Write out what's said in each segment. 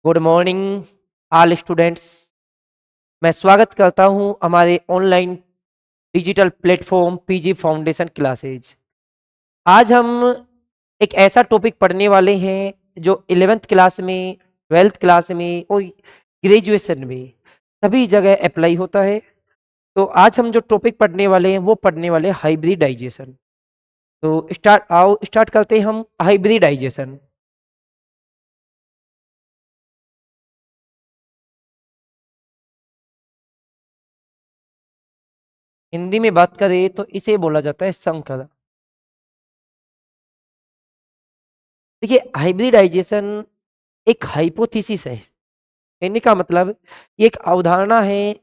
Good morning all students. मैं स्वागत करता हूं हमारे online digital platform PG foundation classes. आज हम एक ऐसा टॉपिक पढ़ने वाले हैं जो 11th क्लास में, 12th क्लास में और ग्रेजुएशन में सभी जगह अप्लाई होता है। तो आज हम जो टॉपिक पढ़ने वाले हैं वो पढ़ने वाले हाइब्रिडाइजेशन। तो स्टार्ट करते हैं हम हाइब्रिडाइजेशन। हिंदी में बात करें तो इसे बोला जाता है संकर। देखिए, हाइब्रिडाइजेशन एक हाइपोथेसिस है। कहने का मतलब ये एक अवधारणा है।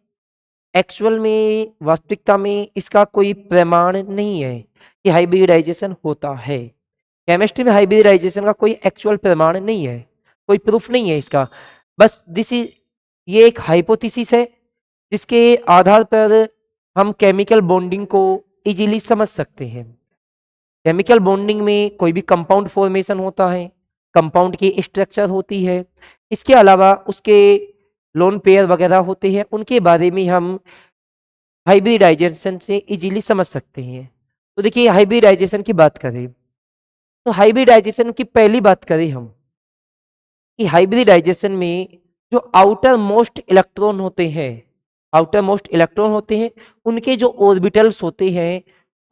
एक्चुअल में, वास्तविकता में इसका कोई प्रमाण नहीं है कि हाइब्रिडाइजेशन होता है। केमिस्ट्री में हाइब्रिडाइजेशन का कोई एक्चुअल प्रमाण नहीं है, कोई प्रूफ नहीं है इसका। बस दिस इज ये एक हाइपोथेसिस है जिसके आधार पर हम केमिकल बॉन्डिंग को इजीली समझ सकते हैं। केमिकल बॉन्डिंग में कोई भी कंपाउंड फॉर्मेशन होता है, कंपाउंड की स्ट्रक्चर होती है, इसके अलावा उसके लोन पेयर वगैरह होते हैं, उनके बारे में हम हाइब्रिडाइजेशन से इजीली समझ सकते हैं। तो देखिए, हाइब्रिडाइजेशन की बात करें तो हाइब्रिडाइजेशन की पहली बात करें हम कि हाइब्रिडाइजेशन में जो आउटर मोस्ट इलेक्ट्रॉन होते हैं, आउटर मोस्ट इलेक्ट्रॉन होते हैं, उनके जो ऑर्बिटल्स होते हैं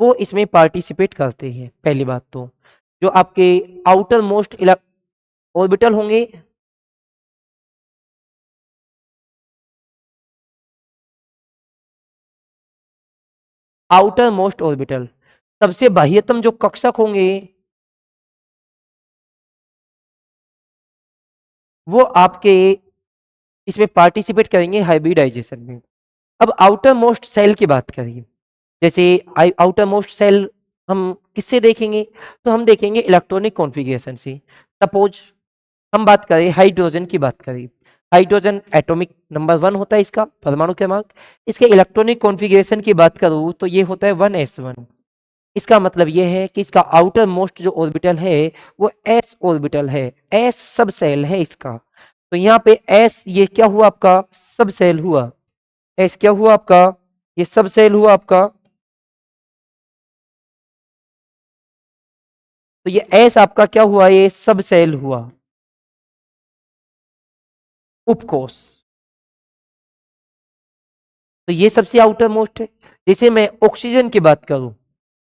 वो इसमें पार्टिसिपेट करते हैं। पहली बात तो जो आपके आउटर मोस्ट ऑर्बिटल होंगे, आउटर मोस्ट ऑर्बिटल सबसे बाह्यतम जो कक्षक होंगे वो आपके इसमें पार्टिसिपेट करेंगे हाइब्रिडाइजेशन में। अब आउटर मोस्ट सेल की बात करें, जैसे आउटर मोस्ट सेल हम किससे देखेंगे? तो हम देखेंगे इलेक्ट्रॉनिक कॉन्फ़िगरेशन से। सपोज हम बात करें हाइड्रोजन की बात करें, हाइड्रोजन एटॉमिक नंबर 1 होता है इसका परमाणु क्रमांक। इसके इलेक्ट्रॉनिक कॉन्फ़िगरेशन की बात करूँ तो ये होता है 1s1। इसका मतलब ये है कि इसका आउटर मोस्ट जो ऑर्बिटल है वो s ऑर्बिटल है, s सब सेल है इसका। तो यहाँ पे s ये क्या हुआ आपका? सब सेल हुआ। s क्या हुआ आपका? ये सब सेल हुआ आपका। तो ये s आपका क्या हुआ? ये सब सेल हुआ, उपकोष। तो ये सबसे आउटर मोस्ट है। जैसे मैं ऑक्सीजन की बात करूं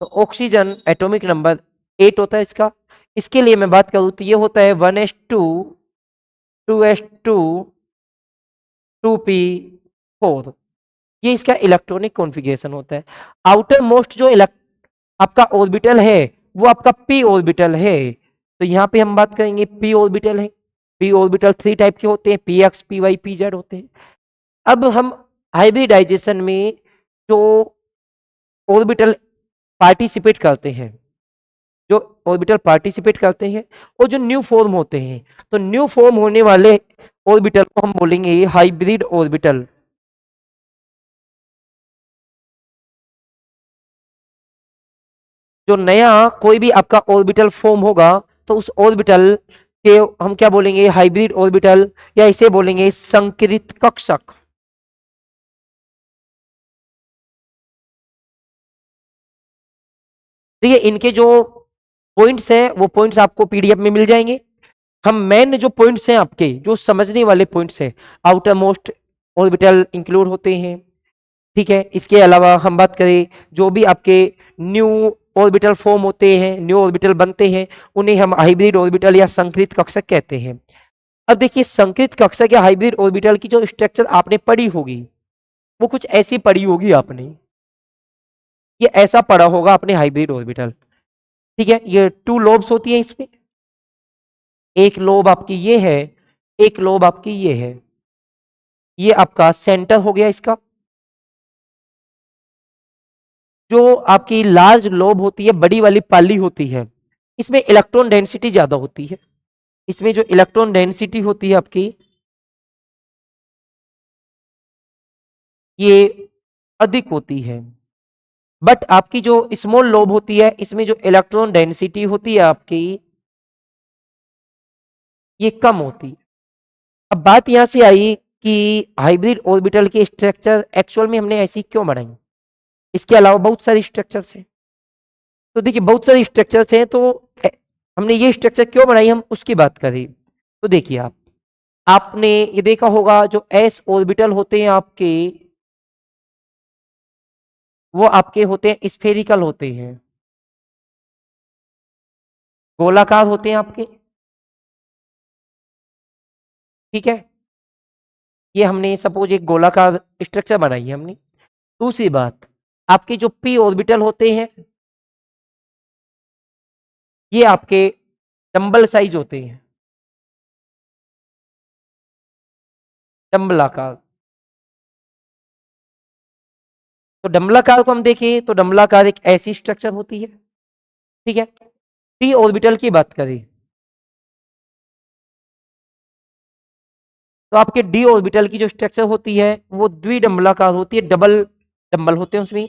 तो ऑक्सीजन एटॉमिक नंबर 8 होता है इसका। इसके लिए मैं बात करूं तो ये होता है 1s2 2s2 2p4। ये इसका इलेक्ट्रॉनिक कॉन्फ़िगरेशन होता है। आउटर मोस्ट जो आपका ऑर्बिटल है वो आपका p ऑर्बिटल है। तो यहाँ पे हम बात करेंगे p ऑर्बिटल है। p ऑर्बिटल 3 टाइप के होते हैं, px py pz होते हैं। अब हम हाइब्रिडाइजेशन में जो ऑर्बिटल पार्टिसिपेट करते हैं, जो ऑर्बिटल पार्टिसिपेट करते हैं और जो न्यू फॉर्म होते हैं, तो न्यू फॉर्म होने वाले ऑर्बिटल को हम बोलेंगे हाइब्रिड ऑर्बिटल। जो नया कोई भी आपका ऑर्बिटल फॉर्म होगा तो उस ऑर्बिटल के हम क्या बोलेंगे? हाइब्रिड ऑर्बिटल, या इसे बोलेंगे संकरित कक्षक। देखिए, इनके जो पॉइंट्स हैं वो पॉइंट्स आपको पीडीएफ में मिल जाएंगे। हम मेन जो पॉइंट्स हैं आपके जो समझने वाले पॉइंट्स हैं, आउटर मोस्ट ऑर्बिटल इंक्लूड होते हैं, ठीक है। इसके अलावा हम बात करें जो भी आपके न्यू ऑर्बिटल फॉर्म होते हैं, न्यू ऑर्बिटल बनते हैं, उन्हें हम हाइब्रिड ऑर्बिटल या संकरित कक्षक कहते हैं। अब देखिए, संकरित कक्षक या हाइब्रिड ऑर्बिटल की जो स्ट्रक्चर आपने पढ़ी होगी वो कुछ ऐसी पढ़ी होगी आपने, ये ऐसा पढ़ा होगा आपने हाइब्रिड ऑर्बिटल, ठीक है। ये 2 लोब्स होती है इसमें, एक लोब आपकी ये है, एक लोब आपकी ये है। ये आपका सेंटर हो गया इसका। जो आपकी लार्ज लोब होती है, बड़ी वाली पाली होती है, इसमें इलेक्ट्रॉन डेंसिटी ज्यादा होती है। इसमें जो इलेक्ट्रॉन डेंसिटी होती है आपकी, ये अधिक होती है। बट आपकी जो स्मॉल लोब होती है, इसमें जो इलेक्ट्रॉन डेंसिटी होती है आपकी, ये कम होती है। अब बात यहां से आई कि हाइब्रिड ऑर्बिटल के स्ट्रक्चर एक्चुअल में हमने ऐसी क्यों बनाई। इसके अलावा बहुत सारी स्ट्रक्चर्स हैं। तो देखिए बहुत सारी स्ट्रक्चर्स हैं, तो हमने ये स्ट्रक्चर क्यों बनाई हम उसकी बात करें। तो देखिए आपने ये देखा होगा जो एस ऑर्बिटल होते हैं आपके, वो आपके होते हैं स्फेरिकल होते हैं, गोलाकार होते हैं आपके। ठीक है, ये हमने सपोज एक गोलाकार स्ट्रक्चर बनाई है हमने। दूसरी बात, आपके जो पी ऑर्बिटल होते हैं ये आपके डंबल साइज होते हैं, डंबल आकार। तो डंबलाकार को हम देखें तो डंबलाकार एक ऐसी स्ट्रक्चर होती है। ठीक है, पी ऑर्बिटल की बात करें तो आपके डी ऑर्बिटल की जो स्ट्रक्चर होती है वो द्विडंबलाकार होती है, डबल डंबल होते हैं उसमें,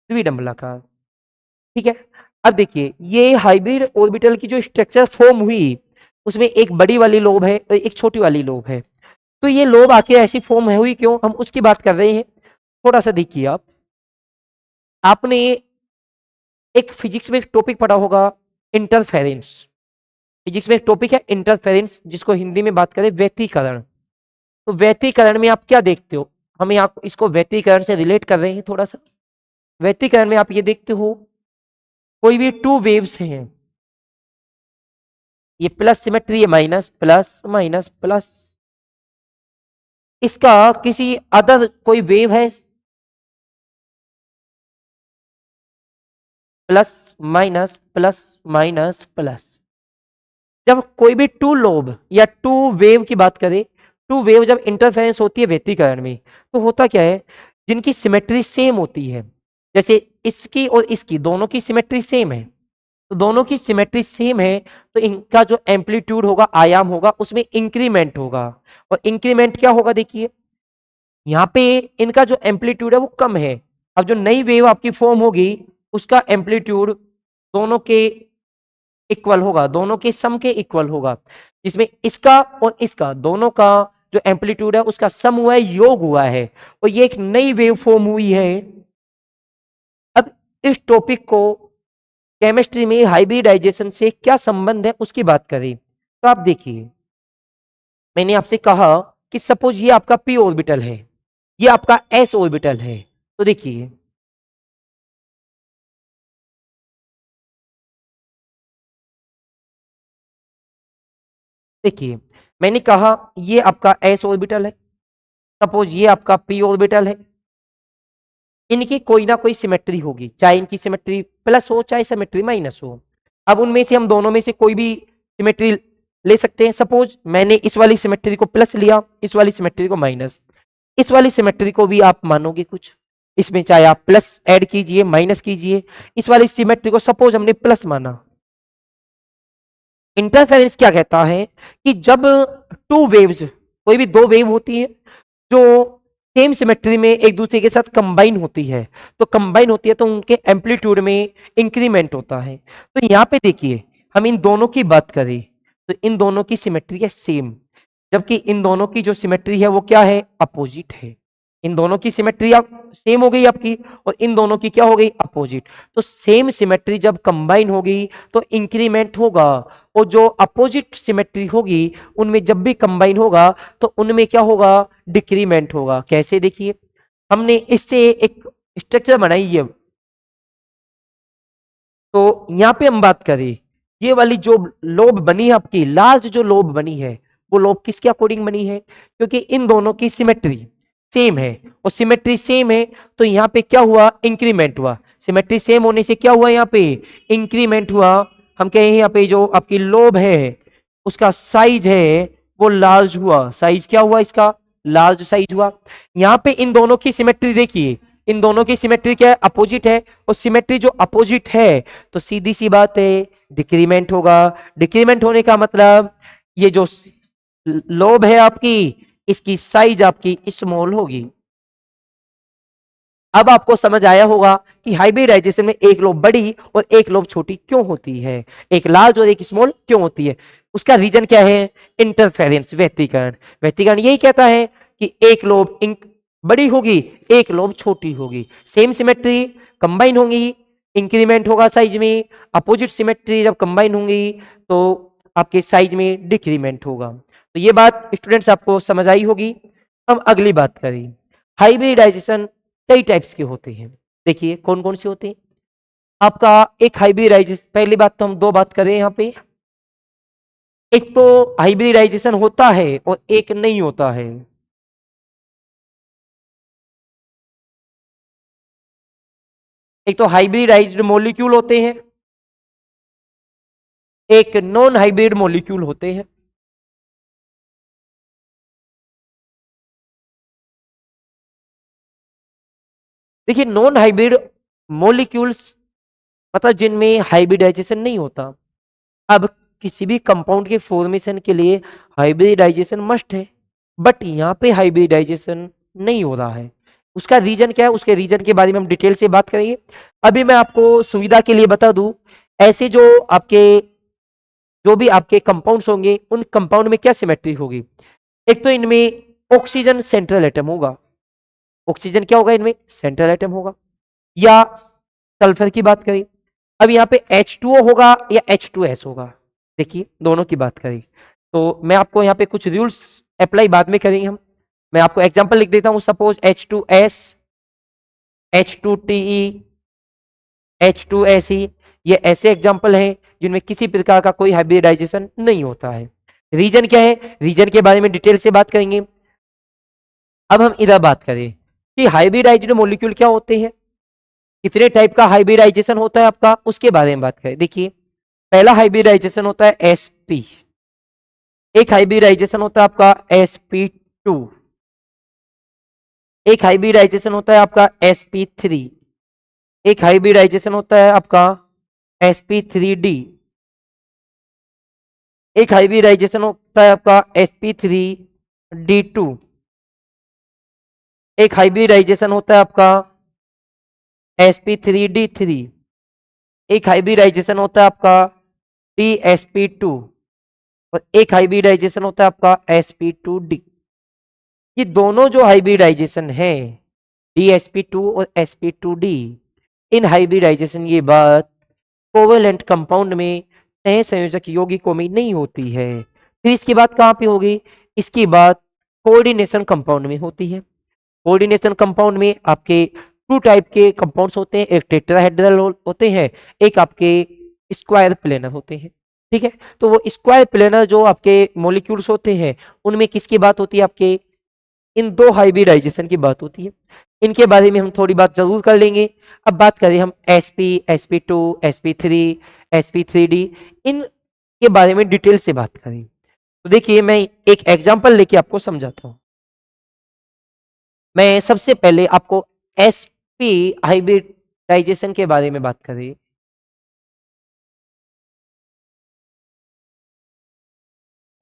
द्विडंबलाकार। ठीक है, अब देखिए ये हाइब्रिड ऑर्बिटल की जो स्ट्रक्चर फॉर्म हुई उसमें एक बड़ी वाली लोब है और एक छोटी वाली लोब है। तो ये लोब आखिर ऐसी फॉर्म है हुई क्यों, हम उसकी बात कर रहे हैं। थोड़ा सा देखिए आपने एक फिजिक्स में एक टॉपिक पढ़ा होगा, इंटरफेरेंस। फिजिक्स में एक टॉपिक है इंटरफेरेंस, जिसको हिंदी में बात करें व्यतिकरण। तो व्यतिकरण में आप क्या देखते हो, हमें आप इसको व्यतिकरण से रिलेट कर रहे हैं थोड़ा सा। व्यतिकरण में आप ये देखते हो कोई भी टू वेव्स हैं, ये प्लस सिमेट्री, ये माइनस प्लस माइनस प्लस, इसका किसी अदर कोई वेव है plus minus plus minus plus. जब कोई भी टू लोब या टू वेव की बात करें, टू वेव जब इंटरफेरेंस होती है व्यतिकरण में, तो होता क्या है, जिनकी सिमेट्री सेम होती है, जैसे इसकी और इसकी दोनों की सिमेट्री सेम है, तो दोनों की सिमेट्री सेम है, तो इनका जो एम्पलीट्यूड होगा, आयाम होगा, उसमें इंक्रीमेंट होगा। और इंक्रीमेंट क्या होगा देखिए, यहाँ पे इनका जो एम्पलीट्यूड है वो कम है। अब जो नई वेव आपकी फॉर्म होगी उसका एम्पलीट्यूड दोनों के इक्वल होगा, दोनों के सम के इक्वल होगा, जिसमें इसका और इसका दोनों का जो एम्पलीट्यूड है उसका सम हुआ है, योग हुआ है, और ये एक नई वेव फॉर्म हुई है। अब इस टॉपिक को केमिस्ट्री में हाइब्रिडाइजेशन से क्या संबंध है उसकी बात करें तो आप देखिए, मैंने आपसे कहा कि सपोज ये आपका पी ऑर्बिटल है, ये आपका एस ऑर्बिटल है। तो देखिए देखिए मैंने कहा ये आपका एस ऑर्बिटल है, सपोज ये आपका पी ऑर्बिटल है, इनकी कोई ना कोई सिमेट्री होगी, चाहे इनकी सिमेट्री प्लस हो चाहे सिमेट्री माइनस हो। अब उनमें से हम दोनों में से कोई भी सिमेट्री ले सकते हैं। सपोज मैंने इस वाली सिमेट्री को प्लस लिया, इस वाली सिमेट्री को माइनस, इस वाली सिमेट्री को भी आप मानोगे कुछ, इसमें चाहे आप प्लस ऐड कीजिए माइनस कीजिए, इस वाली सिमेट्री को सपोज हमने प्लस माना। इंटरफेरेंस क्या कहता है कि जब टू वेव्स, कोई भी दो वेव होती है जो सेम सिमेट्री में एक दूसरे के साथ कंबाइन होती है, तो कंबाइन होती है तो उनके एम्पलीट्यूड में इंक्रीमेंट होता है। तो यहाँ पे देखिए हम इन दोनों की बात करें तो इन दोनों की सिमेट्री है सेम, जबकि इन दोनों की जो सिमेट्री है वो क्या है, अपोजिट है। इन दोनों की सिमेट्री आप सेम हो गई आपकी, और इन दोनों की क्या हो गई, अपोजिट। तो सेम सिमेट्री जब कंबाइन होगी तो इंक्रीमेंट होगा, और जो अपोजिट सिमेट्री होगी उनमें जब भी कंबाइन होगा तो उनमें क्या होगा, डिक्रीमेंट होगा। कैसे देखिए, हमने इससे एक स्ट्रक्चर बनाई है, तो यहां पे हम बात करें, ये वाली जो लोब बनी है आपकी, लार्ज जो लोब बनी है, वो लोब किसके अकॉर्डिंग बनी है, क्योंकि इन दोनों की सिमेट्री सेम है, और सिमेट्री सेम है तो यहाँ पे क्या हुआ, इंक्रीमेंट हुआ। सिमेट्री सेम होने से क्या हुआ, यहाँ पे इंक्रीमेंट हुआ। हम कहें यहाँ पे जो आपकी लोब है उसका साइज है वो लार्ज हुआ, साइज क्या हुआ इसका, लार्ज साइज हुआ। यहाँ पे इन दोनों की सिमेट्री देखिए, इन दोनों की सिमेट्री क्या है, अपोजिट है, और सिमेट्री जो अपोजिट है तो सीधी सी बात है डिक्रीमेंट होगा। डिक्रीमेंट होने का मतलब ये जो लोब है आपकी, इसकी साइज आपकी स्मॉल होगी। अब आपको समझ आया होगा कि हाइब्रिडाइजेशन में एक लोब बड़ी और एक लोब छोटी क्यों होती है, एक लार्ज और एक स्मॉल क्यों होती है। उसका रीजन क्या है, इंटरफेरेंस, व्यतिकरण। व्यतिकरण यही कहता है कि एक लोब बड़ी होगी, एक लोब छोटी होगी, सेम सिमेट्री कंबाइन होंगी, इंक्रीमेंट होगा साइज में, अपोजिट सिमेट्री जब कंबाइन होंगी तो आपके साइज में डिक्रीमेंट होगा। तो ये बात स्टूडेंट्स आपको समझ आई होगी। हम अगली बात करें, हाइब्रिडाइजेशन कई टाइप्स के होते हैं। देखिए कौन कौन से होते हैं आपका। एक हाइब्रिडाइजेशन, पहली बात तो हम दो बात करें यहाँ पे, एक तो हाइब्रिडाइजेशन होता है और एक नहीं होता है। एक तो हाइब्रिडाइज्ड मॉलिक्यूल होते हैं, एक नॉन हाइब्रिड मॉलिक्यूल होते हैं। देखिए नॉन हाइब्रिड मॉलिक्यूल्स मतलब जिनमें हाइब्रिडाइजेशन नहीं होता। अब किसी भी कंपाउंड के फॉर्मेशन के लिए हाइब्रिडाइजेशन मस्ट है, बट यहाँ पे हाइब्रिडाइजेशन नहीं हो रहा है। उसका रीजन क्या है, उसके रीजन के बारे में हम डिटेल से बात करेंगे। अभी मैं आपको सुविधा के लिए बता दूं, ऐसे जो भी आपके कंपाउंड्स होंगे उन कंपाउंड में क्या सिमेट्री होगी। एक तो इनमें ऑक्सीजन सेंट्रल एटम होगा, ऑक्सीजन क्या होगा इनमें, सेंट्रल एटम होगा। या सल्फर की बात करें, अब यहाँ पे H2O होगा या H2S होगा। देखिए दोनों की बात करें तो मैं आपको यहाँ पे कुछ रूल्स अप्लाई बाद में करेंगे हम। मैं आपको एग्जांपल लिख देता हूँ, सपोज H2S, H2TE, H2SE, ये ऐसे एग्जांपल हैं जिनमें किसी प्रकार का कोई हाइब्रिडाइजेशन नहीं होता है। रीजन क्या है, रीजन के बारे में डिटेल से बात करेंगे। अब हम इधर बात करें कि हाइब्रिडाइज्ड मॉलिक्यूल क्या होते हैं, कितने टाइप का हाइब्रिडाइजेशन होता है आपका, उसके बारे में बात करें। देखिए पहला हाइब्रिडाइजेशन होता है sp, एक हाइब्रिडाइजेशन होता है आपका sp2, एक हाइब्रिडाइजेशन होता है आपका sp3, एक हाइब्रिडाइजेशन होता है आपका sp3d, एक हाइब्रिडाइजेशन होता है आपका sp3d2, एक हाइब्रिडाइजेशन होता है आपका sp3d3, एक हाइब्रिडाइजेशन होता है आपका tsp2 और एक हाइब्रिडाइजेशन होता है आपका sp2d। ये दोनों जो हाइब्रिडाइजेशन है dsp2 और sp2d, इन हाइब्रिडाइजेशन ये बात कोवेलेंट कंपाउंड में सहसंयोजक यौगिकों में नहीं होती है। फिर इसकी बात कहाँ पे होगी, इसकी बात कोऑर्डिनेशन कंपाउंड में होती है। कोऑर्डिनेशन कंपाउंड में आपके टू टाइप के कंपाउंड्स होते हैं, एक टेट्राहेड्रल होते हैं, एक आपके स्क्वायर प्लेनर होते हैं। ठीक है, तो वो स्क्वायर प्लेनर जो आपके मॉलिक्यूल्स होते हैं उनमें किसकी बात होती है, आपके इन दो हाइब्रिडाइजेशन की बात होती है। इनके बारे में हम थोड़ी बात जरूर कर लेंगे। अब बात करें हम sp, sp2, sp3, sp3d, इन के बारे में डिटेल से बात करें। तो देखिए मैं एक एग्जांपल लेके आपको समझाता हूं। मैं सबसे पहले आपको sp हाइब्रिडाइजेशन के बारे में बात करें।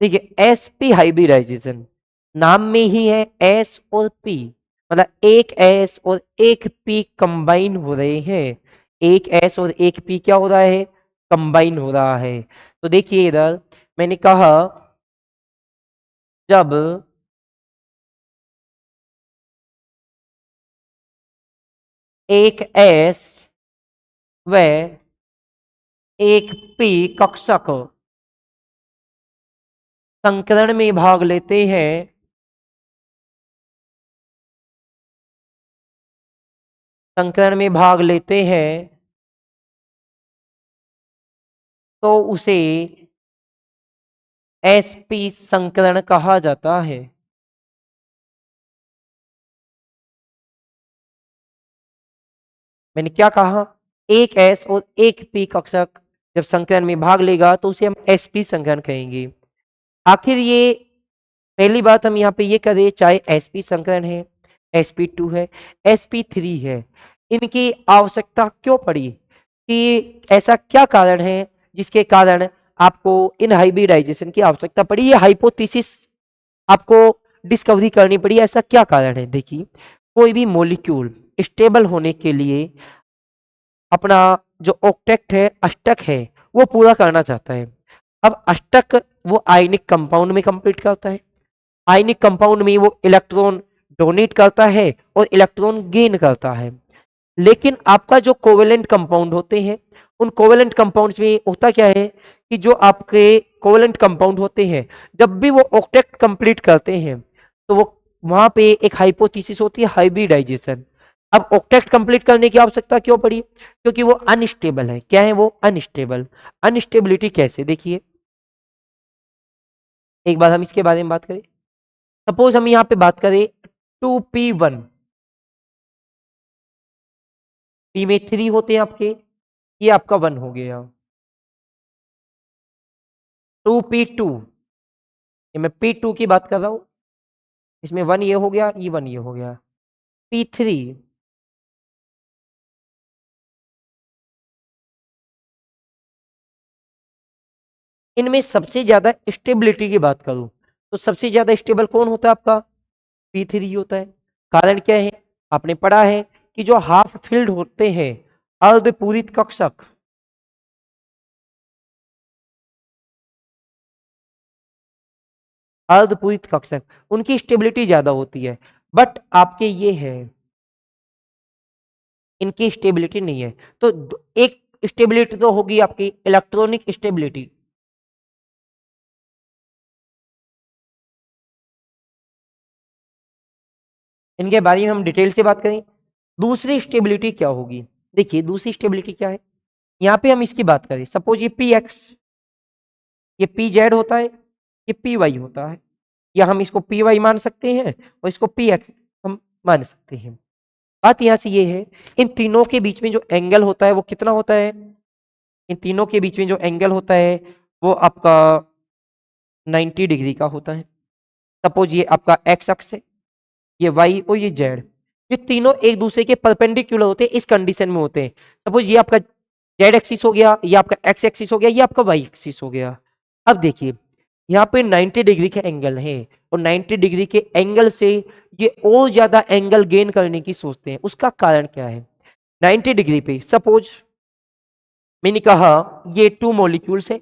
देखिए sp हाइब्रिडाइजेशन नाम में ही है s और p, मतलब एक s और एक p कंबाइन हो रहे हैं। एक s और एक p क्या हो रहा है, कंबाइन हो रहा है। तो देखिए इधर मैंने कहा जब एक s व एक p कक्षक संकरण में भाग लेते हैं संकरण में भाग लेते हैं तो उसे sp संकरण कहा जाता है। मैंने क्या कहा, एक एस और एक पी कक्षक जब संकलन में भाग लेगा तो उसे हम sp संकलन कहेंगे। आखिर ये पहली बात हम यहाँ पे ये करें, चाहे sp संकलन है, sp2 है, sp3 है, इनकी आवश्यकता क्यों पड़ी, कि ऐसा क्या कारण है जिसके कारण आपको इन हाइब्रिडाइजेशन की आवश्यकता पड़ी, ये हाइपोथेसिस आपको डिस्कवरी करनी पड़ी, ऐसा क्या कारण है। देखिए कोई भी मॉलिक्यूल स्टेबल होने के लिए अपना जो ऑक्टेट है, अष्टक है, वो पूरा करना चाहता है। अब अष्टक वो आयनिक कंपाउंड में कंप्लीट करता है। आयनिक कंपाउंड में वो इलेक्ट्रॉन डोनेट करता है और इलेक्ट्रॉन गेन करता है। लेकिन आपका जो कोवेलेंट कंपाउंड होते हैं, उन कोवेलेंट कंपाउंड्स में होता क्या है कि जो आपके कोवेलेंट कंपाउंड होते हैं, जब भी वो ऑक्टेट कंप्लीट करते हैं, तो वो वहां पे एक हाइपोथेसिस होती है हाइब्रिडाइजेशन। अब ऑक्टेट कंप्लीट करने की आवश्यकता क्यों पड़ी? क्योंकि वो अनस्टेबल है। क्या है वो? अनस्टेबल। अनस्टेबिलिटी कैसे? देखिए, एक बार हम इसके बारे में बात करें। सपोज हम यहाँ पे बात करें 2p1, पी में 3 होते हैं आपके, ये आपका 1 हो गया। 2p2, ये मैं p2 की बात कर रहा हूं, इसमें 1 ये हो गया, ये 1 ये हो गया। p3, इनमें सबसे ज्यादा स्टेबिलिटी की बात करूं तो सबसे ज्यादा स्टेबल कौन होता है आपका? p3 होता है। कारण क्या है? आपने पढ़ा है कि जो हाफ फील्ड होते हैं, अर्धपूरित कक्षक, अर्धपूरित कक्षक, उनकी स्टेबिलिटी ज्यादा होती है। बट आपके ये है, इनकी स्टेबिलिटी नहीं है। तो एक स्टेबिलिटी तो होगी आपकी इलेक्ट्रॉनिक स्टेबिलिटी। इनके बारे में हम डिटेल से बात करें। दूसरी स्टेबिलिटी क्या होगी? देखिए, दूसरी स्टेबिलिटी क्या है, यहाँ पे हम इसकी बात करें। सपोज ये पी एक्स, ये पी जेड होता है, ये पी वाई होता है, या हम इसको पी वाई मान सकते हैं और इसको पी एक्स हम मान सकते हैं। बात यहाँ से ये है, इन तीनों के बीच में जो एंगल होता है वो कितना होता है? इन तीनों के बीच में जो एंगल होता है वो आपका 90 डिग्री का होता है। सपोज ये आपका एक्स अक्ष है, ये वाई और ये जेड, ये तीनों एक दूसरे के परपेंडिकुलर होते हैं। इस कंडीशन में होते हैं। सपोज ये आपका जेड एक्सिस हो गया, ये आपका एक्स एक्सिस हो गया, ये आपका वाई एक्सिस हो गया। अब देखिए, यहाँ पे 90 डिग्री का एंगल है और 90 डिग्री के एंगल से ये और ज्यादा एंगल गेन करने की सोचते हैं। उसका कारण क्या है? 90 डिग्री पे सपोज मैंने कहा ये 2 मॉलिक्यूल्स है,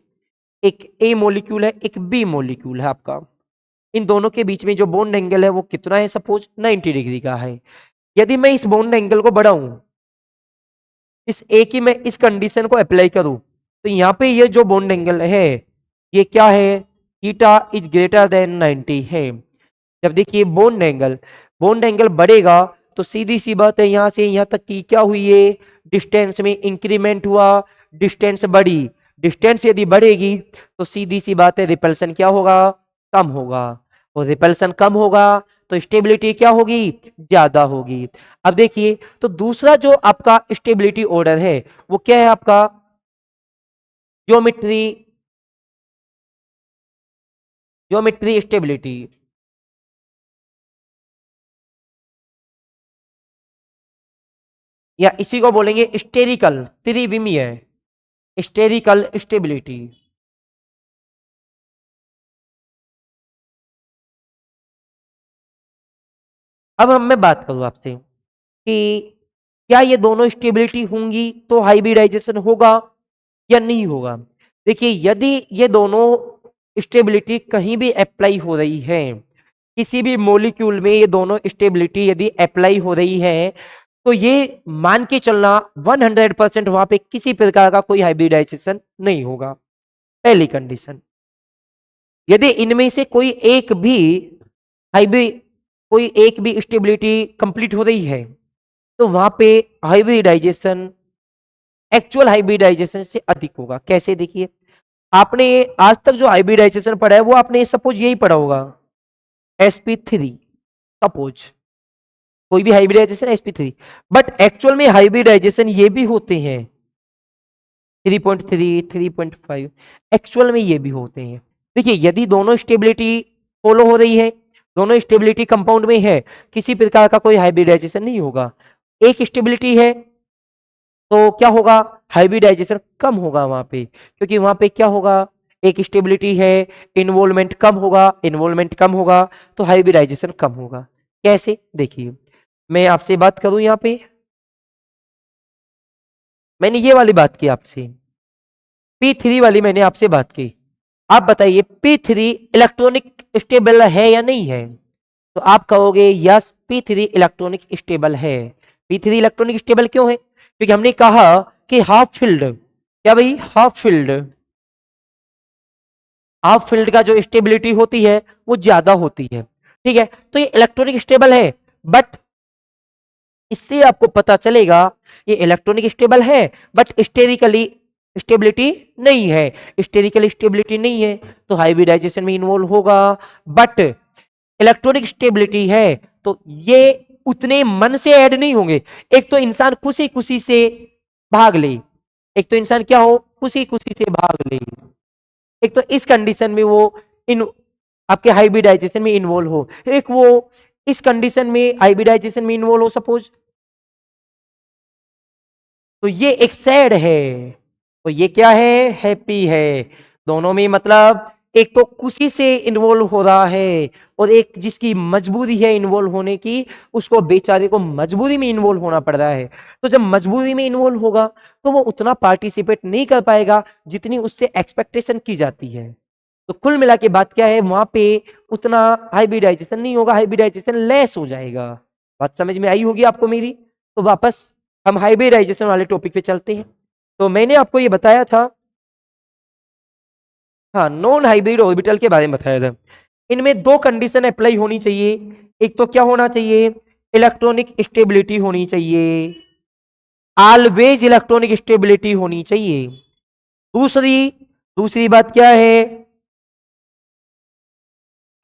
एक ए मॉलिक्यूल है, एक बी मॉलिक्यूल है आपका। इन दोनों के बीच में जो बॉन्ड एंगल है वो कितना है? सपोज 90 डिग्री का है। यदि मैं इस बॉन्ड एंगल को बढ़ाऊं, इस ए की मैं इस कंडीशन को अप्लाई करूं, तो यहाँ पे ये जो बॉन्ड एंगल है ये क्या है? थीटा इज ग्रेटर देन 90 है। जब देखिए बॉन्ड एंगल बढ़ेगा तो सीधी सी बात है, यहां से यहां तक की क्या हुई है? डिस्टेंस में इंक्रीमेंट हुआ, डिस्टेंस बढ़ी। डिस्टेंस यदि बढ़ेगी तो सीधी सी बात है, रिपल्सन क्या होगा? कम होगा। और रिपल्सन कम होगा तो स्टेबिलिटी क्या होगी? ज्यादा होगी। अब देखिए, तो दूसरा जो आपका स्टेबिलिटी ऑर्डर है वो क्या है आपका? ज्योमेट्री, ज्योमेट्री स्टेबिलिटी, या इसी को बोलेंगे स्टेरिकल, त्रिविमीय स्टेरिकल स्टेबिलिटी। अब हम मैं बात करूं आपसे कि क्या ये दोनों स्टेबिलिटी होंगी तो हाइब्रिडाइजेशन होगा या नहीं होगा? देखिए, यदि ये दोनों स्टेबिलिटी कहीं भी अप्लाई हो रही है, किसी भी मॉलिक्यूल में ये दोनों स्टेबिलिटी यदि अप्लाई हो रही है, तो ये मान के चलना 100% वहां पे किसी प्रकार का कोई हाइब्रिडाइजेशन नहीं होगा। पहली कंडीशन। यदि इनमें से कोई एक भी हाइब्रिड, कोई एक भी स्टेबिलिटी कंप्लीट हो रही है, तो वहां पे हाइब्रिडाइजेशन एक्चुअल हाइब्रिडाइजेशन से अधिक होगा। कैसे? देखिए, आपने आज तक जो हाइब्रिडाइजेशन पढ़ा है वो आपने सपोज यही पढ़ा होगा, sp3। सपोज कोई भी हाइब्रिडाइजेशन sp3, बट एक्चुअल में हाइब्रिडाइजेशन ये भी होते हैं 3.3, 3.5, एक्चुअल में ये भी होते हैं। देखिए, यदि दोनों स्टेबिलिटी फॉलो हो रही है, दोनों स्टेबिलिटी कंपाउंड में है, किसी प्रकार का कोई हाइब्रिडाइजेशन नहीं होगा। एक स्टेबिलिटी है तो क्या होगा? हाइब्रिडाइजेशन कम होगा वहां पे, क्योंकि वहां पे क्या होगा? एक स्टेबिलिटी है, इन्वॉल्वमेंट कम होगा, इन्वॉल्वमेंट कम होगा तो हाइब्रिडाइजेशन कम होगा। कैसे? देखिए, मैं आपसे बात करूं यहाँ पे, मैंने ये वाली बात की आपसे, P3 वाली मैंने आपसे बात की। आप बताइए P3 इलेक्ट्रॉनिक स्टेबल है या नहीं है? तो आप कहोगे यस P3 इलेक्ट्रॉनिक स्टेबल है। P3 इलेक्ट्रॉनिक स्टेबल क्यों है? क्योंकि हमने कहा कि हाफ फील्ड, क्या भाई, हाफ फील्ड का जो स्टेबिलिटी होती है वो ज्यादा होती है। ठीक है, तो ये इलेक्ट्रॉनिक स्टेबल है, बट इससे आपको पता चलेगा ये इलेक्ट्रॉनिक स्टेबल है बट स्टेरिकली स्टेबिलिटी नहीं है। स्टेरिकल स्टेबिलिटी नहीं है तो हाइब्रिडाइजेशन में इन्वॉल्व होगा, बट इलेक्ट्रॉनिक स्टेबिलिटी है तो ये उतने मन से ऐड नहीं होंगे। एक तो इंसान खुशी खुशी से भाग ले, एक तो इंसान क्या हो, खुशी खुशी से भाग ले, एक तो इस कंडीशन में वो इन आपके हाइब्रिडाइजेशन में इन्वॉल्व हो, एक वो इस कंडीशन में हाइब्रिडाइजेशन में इन्वॉल्व हो सपोज, तो ये एक सैड है, तो ये क्या है, हैप्पी है। दोनों में मतलब एक तो खुशी से इन्वॉल्व हो रहा है और एक जिसकी मजबूरी है इन्वॉल्व होने की, उसको बेचारे को मजबूरी में इन्वॉल्व होना पड़ रहा है। तो जब मजबूरी में इन्वॉल्व होगा तो वो उतना पार्टिसिपेट नहीं कर पाएगा जितनी उससे एक्सपेक्टेशन की जाती है। तो कुल मिला के बात क्या है, वहां पे उतना हाइब्रिडाइजेशन नहीं होगा, हाइब्रिडाइजेशन लेस हो जाएगा। बात समझ में आई होगी आपको मेरी। तो वापस हम हाइब्रिडाइजेशन वाले टॉपिक पे चलते हैं। तो मैंने आपको ये बताया था, हाँ, नॉन हाइब्रिड ऑर्बिटल के बारे में बताया था। इनमें दो कंडीशन अप्लाई होनी चाहिए। एक तो क्या होना चाहिए, इलेक्ट्रॉनिक स्टेबिलिटी होनी चाहिए, ऑलवेज इलेक्ट्रॉनिक स्टेबिलिटी होनी चाहिए। दूसरी दूसरी बात क्या है,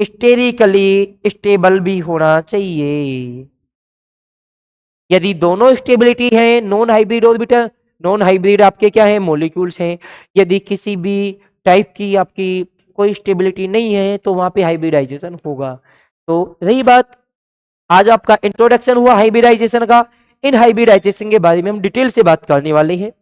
स्टेरिकली स्टेबल भी होना चाहिए। यदि दोनों स्टेबिलिटी है, non hybrid orbital, non hybrid आपके क्या है, मॉलिक्यूल्स हैं। यदि किसी भी टाइप की आपकी कोई स्टेबिलिटी नहीं है तो वहां पे हाइब्रिडाइजेशन होगा। तो रही बात, आज आपका इंट्रोडक्शन हुआ हाइब्रिडाइजेशन का। इन हाइब्रिडाइजेशन के बारे में हम डिटेल से बात करने वाले हैं।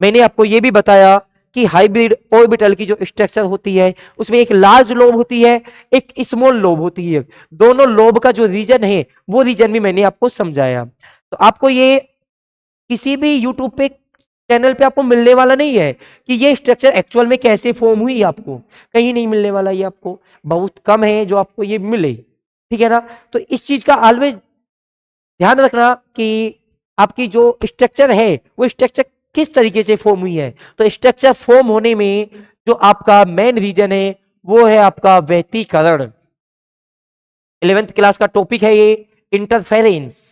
मैंने आपको यह भी बताया कि हाइब्रिड ऑर्बिटल की जो स्ट्रक्चर होती है उसमें एक लार्ज लोब होती है, एक स्मॉल लोब होती है। दोनों लोब का जो रीजन है वो रीजन भी मैंने आपको समझाया। तो आपको ये किसी भी यूट्यूब पे चैनल पे आपको मिलने वाला नहीं है कि ये स्ट्रक्चर एक्चुअल में कैसे फॉर्म हुई, आपको कहीं नहीं मिलने वाला, ये आपको बहुत कम है जो आपको ये मिले। ठीक है ना? तो इस चीज का ऑलवेज ध्यान रखना कि आपकी जो स्ट्रक्चर है वो स्ट्रक्चर किस तरीके से फॉर्म हुई है। तो स्ट्रक्चर फॉर्म होने में जो आपका मेन रीजन है वो है आपका व्यतिकरण। 11th क्लास का टॉपिक है ये, इंटरफेरेंस।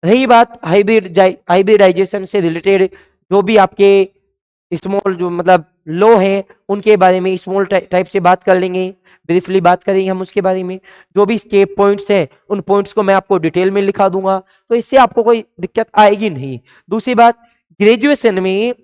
रही बात हाइब्रिडाइजेशन से रिलेटेड, जो भी आपके स्मॉल जो मतलब लो है उनके बारे में स्मॉल टाइप से बात कर लेंगे, ब्रीफली बात करेंगे हम उसके बारे में। जो भी इसके पॉइंट्स हैं उन पॉइंट्स को मैं आपको डिटेल में लिखा दूंगा, तो इससे आपको कोई दिक्कत आएगी नहीं। दूसरी बात, ग्रेजुएशन में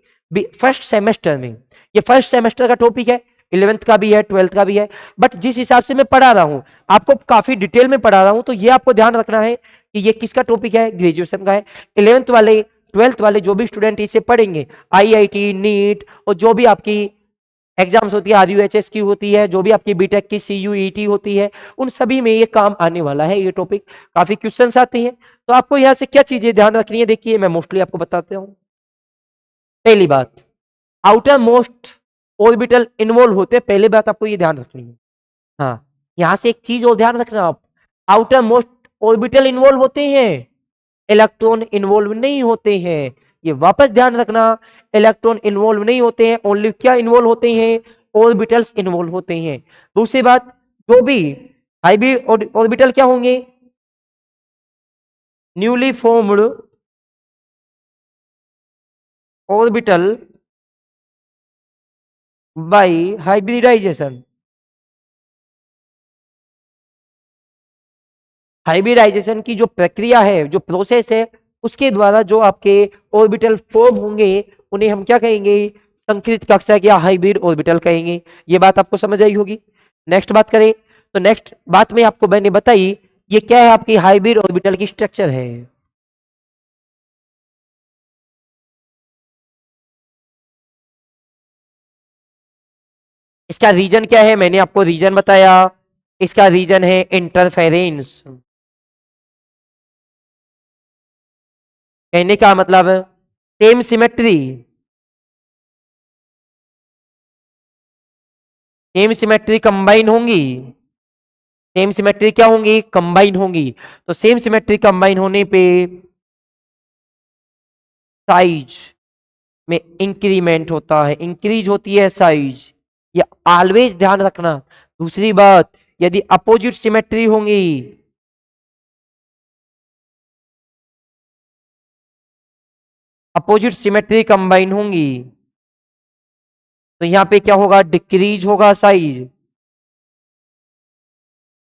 फर्स्ट सेमेस्टर में, ये फर्स्ट सेमेस्टर का टॉपिक है, 11th का भी है 12th का भी है, बट जिस हिसाब से मैं पढ़ा रहा हूँ आपको काफी डिटेल में पढ़ा रहा हूँ, तो ये आपको ध्यान रखना है कि ये किसका टॉपिक है, ग्रेजुएशन का है। 11th वाले 12th वाले जो भी स्टूडेंट इसे पढ़ेंगे, आईआईटी, नीट और जो भी आपकी एग्जाम्स होती है, आरयूएचएस की होती है, जो भी आपकी बीटेक की सीयूईटी होती है, उन सभी में ये काम आने वाला है। ये टॉपिक काफी क्वेश्चंस आते हैं, तो आपको यहाँ से क्या चीजें ध्यान रखनी है, देखिए मैं मोस्टली आपको बताता हूँ। पहली बात, आउटर मोस्ट ऑर्बिटल इन्वॉल्व होते हैं, पहली बात आपको ये ध्यान रखनी है। हाँ, यहां से एक चीज और ध्यान रखना आप, आउटर मोस्ट ऑर्बिटल इन्वॉल्व होते हैं, इलेक्ट्रॉन इन्वॉल्व नहीं होते हैं। ये वापस ध्यान रखना, इलेक्ट्रॉन इन्वॉल्व नहीं होते हैं, ओनली क्या इन्वॉल्व होते हैं, ऑर्बिटल्स इन्वॉल्व होते हैं। दूसरी बात, जो भी हाइब्रिड ऑर्बिटल क्या होंगे, newly formed orbital by hybridisation. Hybridisation की जो प्रक्रिया है, जो प्रोसेस है, उसके द्वारा जो आपके ऑर्बिटल फॉर्म होंगे उन्हें हम क्या कहेंगे, संकृत कक्षा या हाइब्रिड ऑर्बिटल कहेंगे। ये बात आपको समझ आई होगी। नेक्स्ट बात करें, तो नेक्स्ट बात में आपको मैंने बताई ये क्या है, आपकी हाइब्रिड ऑर्बिटल की स्ट्रक्चर है। इसका रीजन क्या है, मैंने आपको रीजन बताया। इसका रीजन है इंटरफेरेंस। कहने का मतलब same symmetry, same symmetry combine होंगी, सेम सिमेट्री क्या होंगी, कंबाइन होंगी। तो सेम सिमेट्री कंबाइन होने पे साइज में इंक्रीमेंट होता है, इंक्रीज होती है साइज, ये ऑलवेज ध्यान रखना। दूसरी बात, यदि अपोजिट सिमेट्री होंगी, अपोजिट सिमेट्री कंबाइन होंगी, तो यहां पे क्या होगा, डिक्रीज होगा साइज।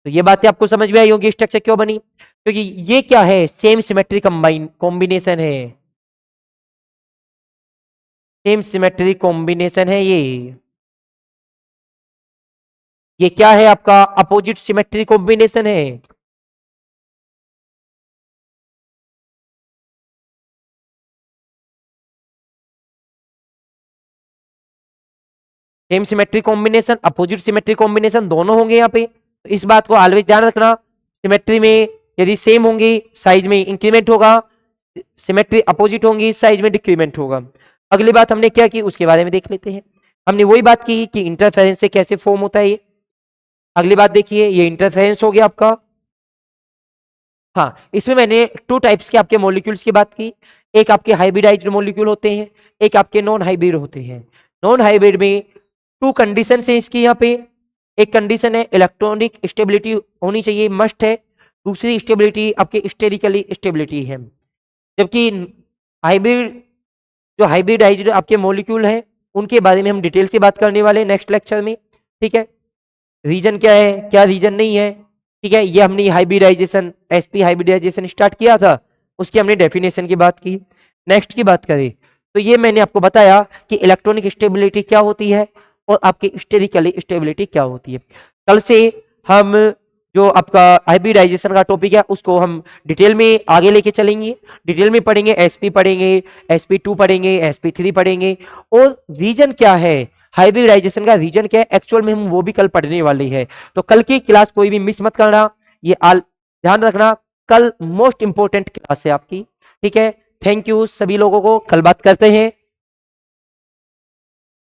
तो ये बातें आपको समझ में आई होंगी स्ट्रक्चर क्यों बनी, क्योंकि ये क्या है, सेम सिमेट्री कंबाइन कॉम्बिनेशन है, सेम सिमेट्री कॉम्बिनेशन है ये क्या है आपका, अपोजिट सिमेट्री कॉम्बिनेशन है। Same symmetry combination, opposite symmetry combination दोनों होंगे यहाँ पे, तो इस बात को ऑलवेज ध्यान रखना। सिमेट्री में यदि सेम होंगी साइज में इंक्रीमेंट होगा, सिमेट्री अपोजिट होंगी साइज में डिक्रीमेंट होगा। अगली बात हमने क्या की उसके बारे में देख लेते हैं। हमने वही बात की कि इंटरफेरेंस से कैसे फॉर्म होता है ये। अगली बात देखिए, ये इंटरफेरेंस हो गया आपका। हाँ, इसमें मैंने टू टाइप्स के आपके मॉलिक्यूल्स की बात की, एक आपके हाइब्रिडाइज्ड मॉलिक्यूल होते हैं, एक आपके नॉन हाइब्रिड होते हैं। नॉन हाइब्रिड में टू कंडीशन है इसकी यहाँ पे। एक कंडीशन है इलेक्ट्रॉनिक स्टेबिलिटी होनी चाहिए, मस्ट है। दूसरी स्टेबिलिटी आपके स्टेरिकली स्टेबिलिटी है। जबकि हाइब्रिड, जो हाइब्रिडाइज्ड आपके मॉलिक्यूल हैं उनके बारे में हम डिटेल से बात करने वाले हैं नेक्स्ट लेक्चर में, ठीक है। रीजन क्या है, क्या रीजन नहीं है, ठीक है। ये हमने हाइब्रिडाइजेशन, एसपी हाइब्रिडाइजेशन स्टार्ट किया था, उसकी हमने डेफिनेशन की बात की। नेक्स्ट की बात करें तो ये मैंने आपको बताया कि इलेक्ट्रॉनिक स्टेबिलिटी क्या होती है और आपकी स्टेरिकल स्टेबिलिटी क्या होती है। कल से हम जो आपका हाइब्रिडाइजेशन का टॉपिक है उसको हम डिटेल में आगे लेके चलेंगे, डिटेल में पढ़ेंगे, एसपी पढ़ेंगे, sp2 पढ़ेंगे, sp3 पढ़ेंगे। और रीजन क्या है, हाइब्रिडाइजेशन का रीजन क्या है एक्चुअल में, हम वो भी कल पढ़ने वाले हैं। तो कल की क्लास कोई भी मिस मत करना, ये ध्यान रखना, कल मोस्ट इंपोर्टेंट क्लास है आपकी, ठीक है। थैंक यू सभी लोगों को, कल बात करते हैं।